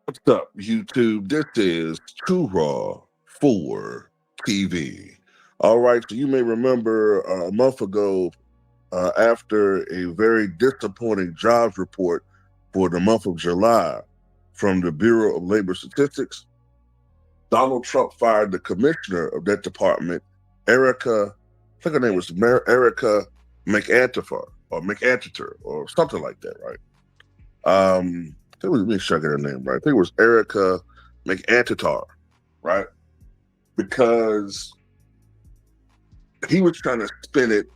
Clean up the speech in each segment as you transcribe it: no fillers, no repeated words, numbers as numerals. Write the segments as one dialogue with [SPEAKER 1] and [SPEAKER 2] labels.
[SPEAKER 1] What's up, YouTube? This is Too Raw for TV. All right, so you may remember a month ago, after a very disappointing jobs report for the month of July from the Bureau of Labor Statistics, Donald Trump fired the commissioner of that department, Erica, I think her name was Erica McAntifer or something like that, right? Let me check her name right. I think it was Erica McAntifer, right? Because he was trying to spin it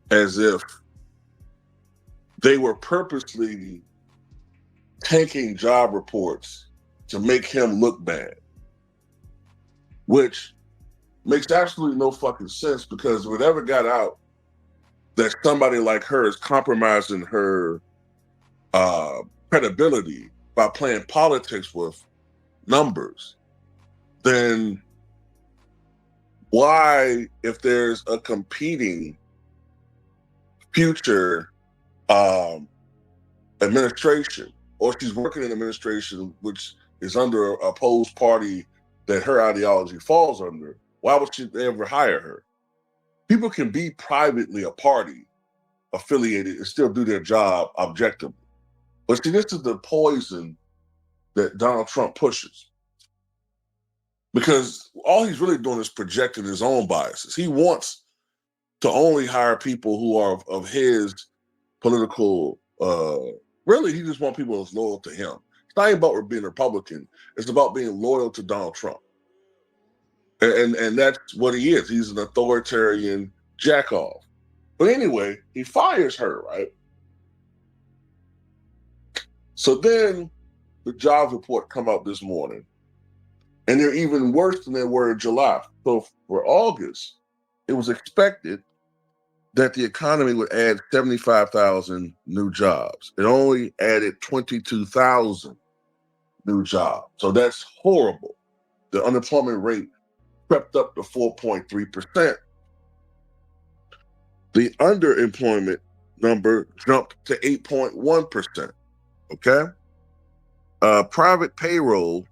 [SPEAKER 1] as if they were purposely tanking job reports to make him look bad, which makes absolutely no fucking sense, because whatever got out that somebody like her is compromising her credibility by playing politics with numbers, then why, if there's a competing future administration, or she's working in administration which is under a opposed party that her ideology falls under, why would she ever hire her? People can be privately a party affiliated and still do their job objectively. But see, this is the poison that Donald Trump pushes, because all he's really doing is projecting his own biases. He wants to only hire people who are of his political, really, he just wants people that's loyal to him. It's not even about being a Republican. It's about being loyal to Donald Trump. And that's what he is. He's an authoritarian jackoff. But anyway, he fires her, right? So then the jobs report come out this morning, and they're even worse than they were in July. So for August, it was expected that the economy would add 75,000 new jobs. It only added 22,000 new jobs. So that's horrible. The unemployment rate crept up to 4.3%. The underemployment number jumped to 8.1%. Okay? Private payroll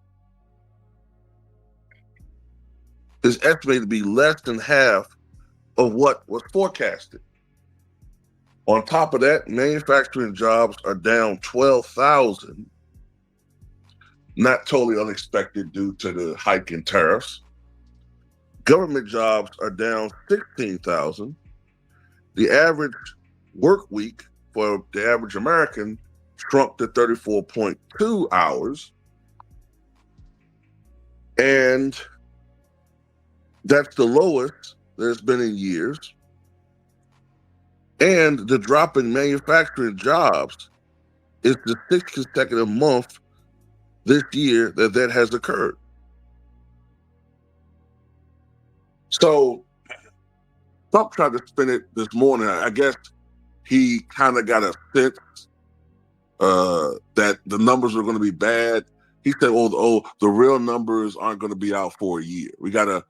[SPEAKER 1] is estimated to be less than half of what was forecasted. On top of that, manufacturing jobs are down 12,000, not totally unexpected due to the hike in tariffs. Government jobs are down 16,000. The average work week for the average American shrunk to 34.2 hours. And that's the lowest there's been in years. And the drop in manufacturing jobs is the sixth consecutive month this year that has occurred. So Trump tried to spin it this morning. I guess he kind of got a sense that the numbers are going to be bad. He said, the real numbers aren't going to be out for a year. We got to,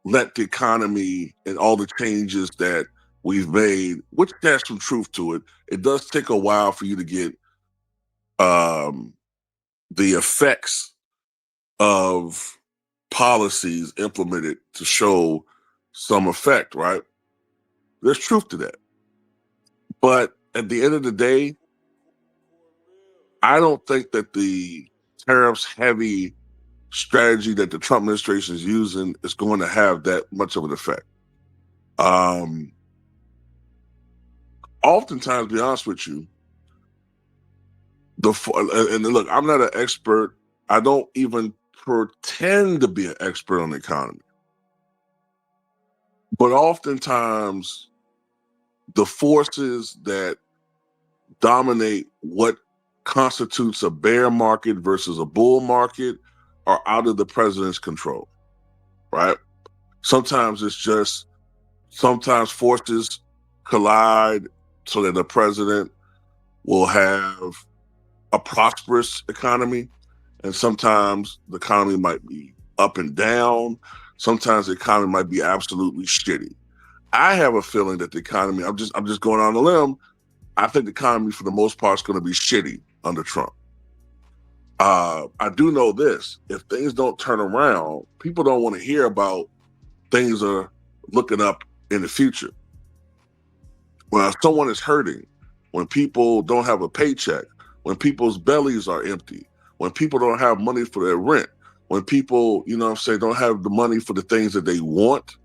[SPEAKER 1] let the economy and all the changes that we've made, which has some truth to it. It does take a while for you to get the effects of policies implemented to show some effect, right? There's truth to that. But at the end of the day, I don't think that the tariffs heavy strategy that the Trump administration is using is going to have that much of an effect. Oftentimes, to be honest with you, and look, I'm not an expert. I don't even pretend to be an expert on the economy. But oftentimes, the forces that dominate what constitutes a bear market versus a bull market are out of the president's control, right? Sometimes sometimes forces collide so that the president will have a prosperous economy, and sometimes the economy might be up and down. Sometimes the economy might be absolutely shitty. I have a feeling that the economy, I'm just going on a limb, I think the economy for the most part is going to be shitty under Trump. I do know this: if things don't turn around, people don't want to hear about things are looking up in the future. When someone is hurting, when people don't have a paycheck, when people's bellies are empty, when people don't have money for their rent, when people, don't have the money for the things that they want,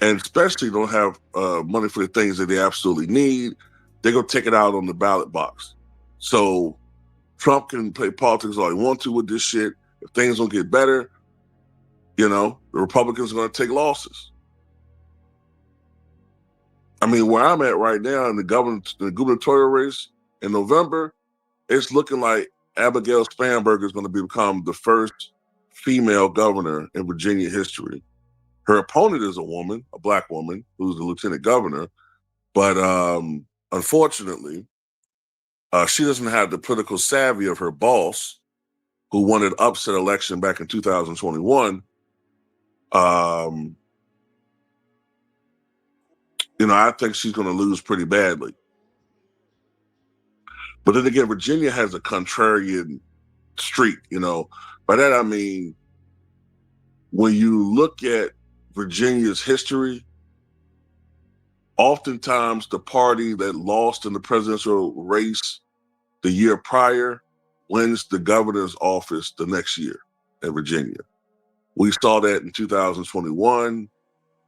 [SPEAKER 1] and especially don't have money for the things that they absolutely need, they're going to take it out on the ballot box. So Trump can play politics all he wants to with this shit. If things don't get better, the Republicans are going to take losses. I mean, where I'm at right now in the gubernatorial race in November, it's looking like Abigail Spanberger is going to become the first female governor in Virginia history. Her opponent is a woman, a black woman, who's the lieutenant governor. But unfortunately, she doesn't have the political savvy of her boss, who won an upset election back in 2021. I think she's going to lose pretty badly. But then again, Virginia has a contrarian streak, By that, I mean, when you look at Virginia's history, oftentimes the party that lost in the presidential race the year prior wins the governor's office the next year in Virginia. We saw that in 2021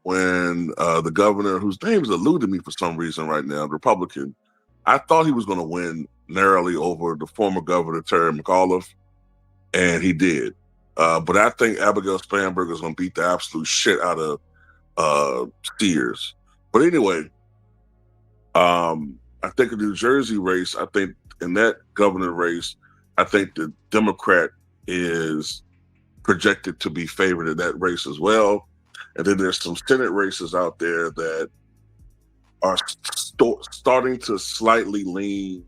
[SPEAKER 1] when the governor, whose name is eluding me for some reason right now, the Republican, I thought he was going to win narrowly over the former governor, Terry McAuliffe, and he did. But I think Abigail Spanberger is going to beat the absolute shit out of Steers. But anyway, I think in the New Jersey race, I think in that governor race, I think the Democrat is projected to be favored in that race as well. And then there's some Senate races out there that are starting to slightly lean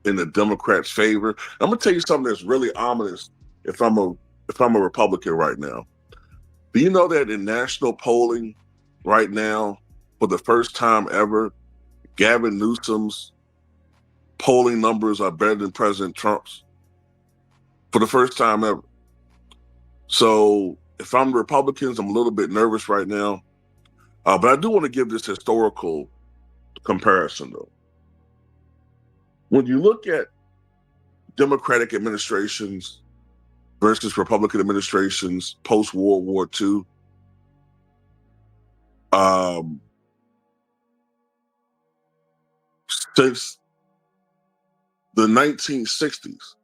[SPEAKER 1] in the Democrats' favor. I'm gonna tell you something that's really ominous. If I'm a Republican right now, do you know that in national polling right now, for the first time ever, Gavin Newsom's polling numbers are better than President Trump's for the first time ever. So if I'm the Republicans, I'm a little bit nervous right now. But I do want to give this historical comparison, though. When you look at Democratic administrations versus Republican administrations post-World War II, since the 1960s,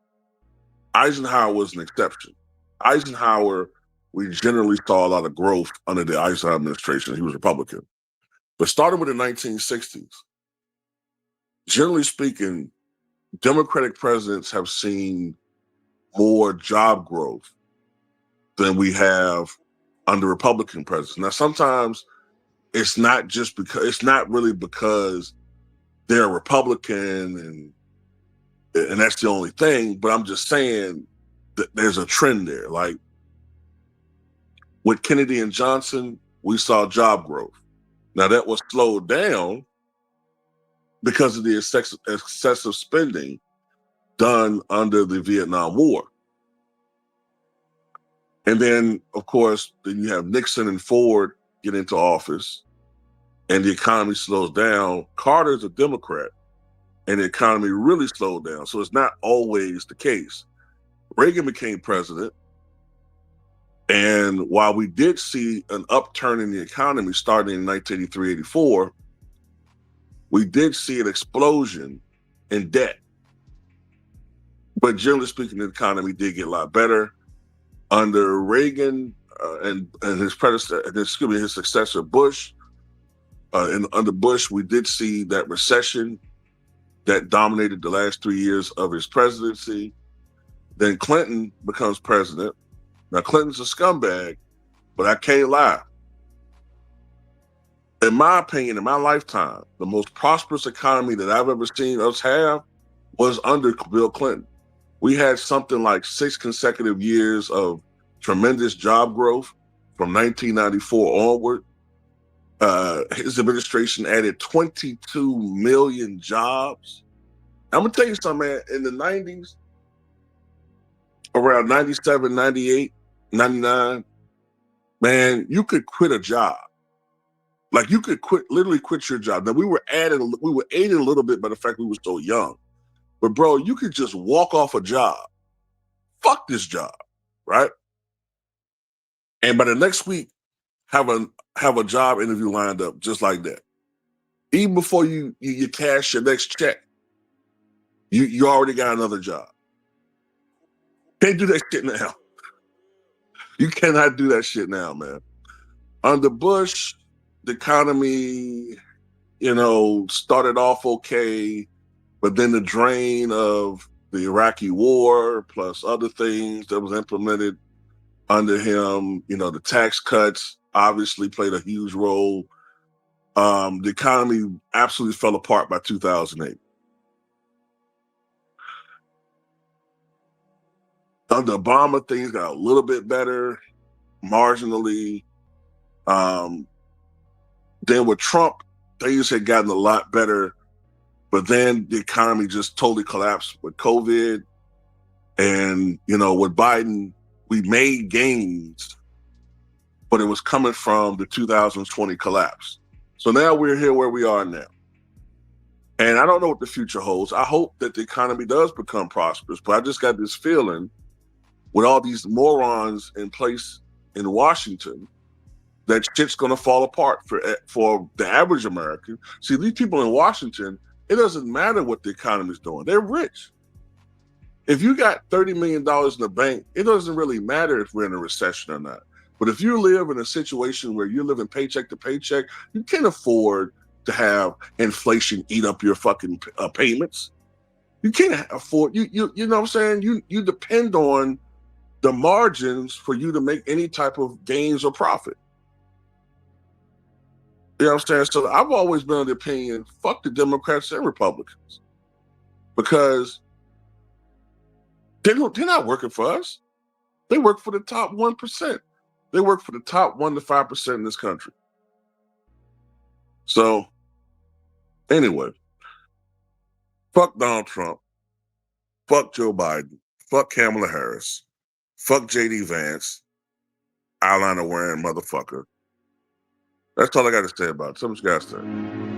[SPEAKER 1] Eisenhower was an exception. Eisenhower, we generally saw a lot of growth under the Eisenhower administration. He was Republican. But starting with the 1960s, generally speaking, Democratic presidents have seen more job growth than we have under Republican presidents. Now, sometimes it's not really because they're a Republican and that's the only thing, but I'm just saying that there's a trend there. Like with Kennedy and Johnson, we saw job growth. Now that was slowed down because of the excessive spending done under the Vietnam War. And then, of course, then you have Nixon and Ford get into office and the economy slows down. Carter's a Democrat and the economy really slowed down. So it's not always the case. Reagan became president. And while we did see an upturn in the economy starting in 1983-84, we did see an explosion in debt. But generally speaking, the economy did get a lot better. Under Reagan and his successor Bush, and under Bush, we did see that recession that dominated the last 3 years of his presidency. Then Clinton becomes president. Now, Clinton's a scumbag, but I can't lie. In my opinion, in my lifetime, the most prosperous economy that I've ever seen us have was under Bill Clinton. We had something like 6 consecutive years of tremendous job growth from 1994 onward. His administration added 22 million jobs. I'm going to tell you something, man. In the 90s, around 97, 98, 99, man, you could quit a job. Like you could literally quit your job. Now we were aided a little bit by the fact we were so young. But bro, you could just walk off a job. Fuck this job, right? And by the next week, have a job interview lined up just like that. Even before you cash your next check, you already got another job. Can't do that shit now. You cannot do that shit now, man. Under Bush, the economy, started off okay, but then the drain of the Iraqi war plus other things that was implemented under him, the tax cuts obviously played a huge role. The economy absolutely fell apart by 2008. Under Obama, things got a little bit better, marginally. Then with Trump, things had gotten a lot better, but then the economy just totally collapsed with COVID. And, with Biden, we made gains, but it was coming from the 2020 collapse. So now we're here where we are now. And I don't know what the future holds. I hope that the economy does become prosperous, but I just got this feeling with all these morons in place in Washington that shit's going to fall apart for the average American. See, these people in Washington, it doesn't matter what the economy's doing. They're rich. If you got $30 million in the bank, it doesn't really matter if we're in a recession or not. But if you live in a situation where you're living paycheck to paycheck, you can't afford to have inflation eat up your fucking payments. You can't afford, you know what I'm saying? You depend on the margins for you to make any type of gains or profit. You know what I'm saying? So I've always been of the opinion, fuck the Democrats and Republicans. Because they're not working for us. They work for the top 1%. They work for the top 1 to 5% in this country. So, anyway, fuck Donald Trump. Fuck Joe Biden. Fuck Kamala Harris. Fuck JD Vance. Eyeliner wearing motherfucker. That's all I got to say about it. Something you guys say.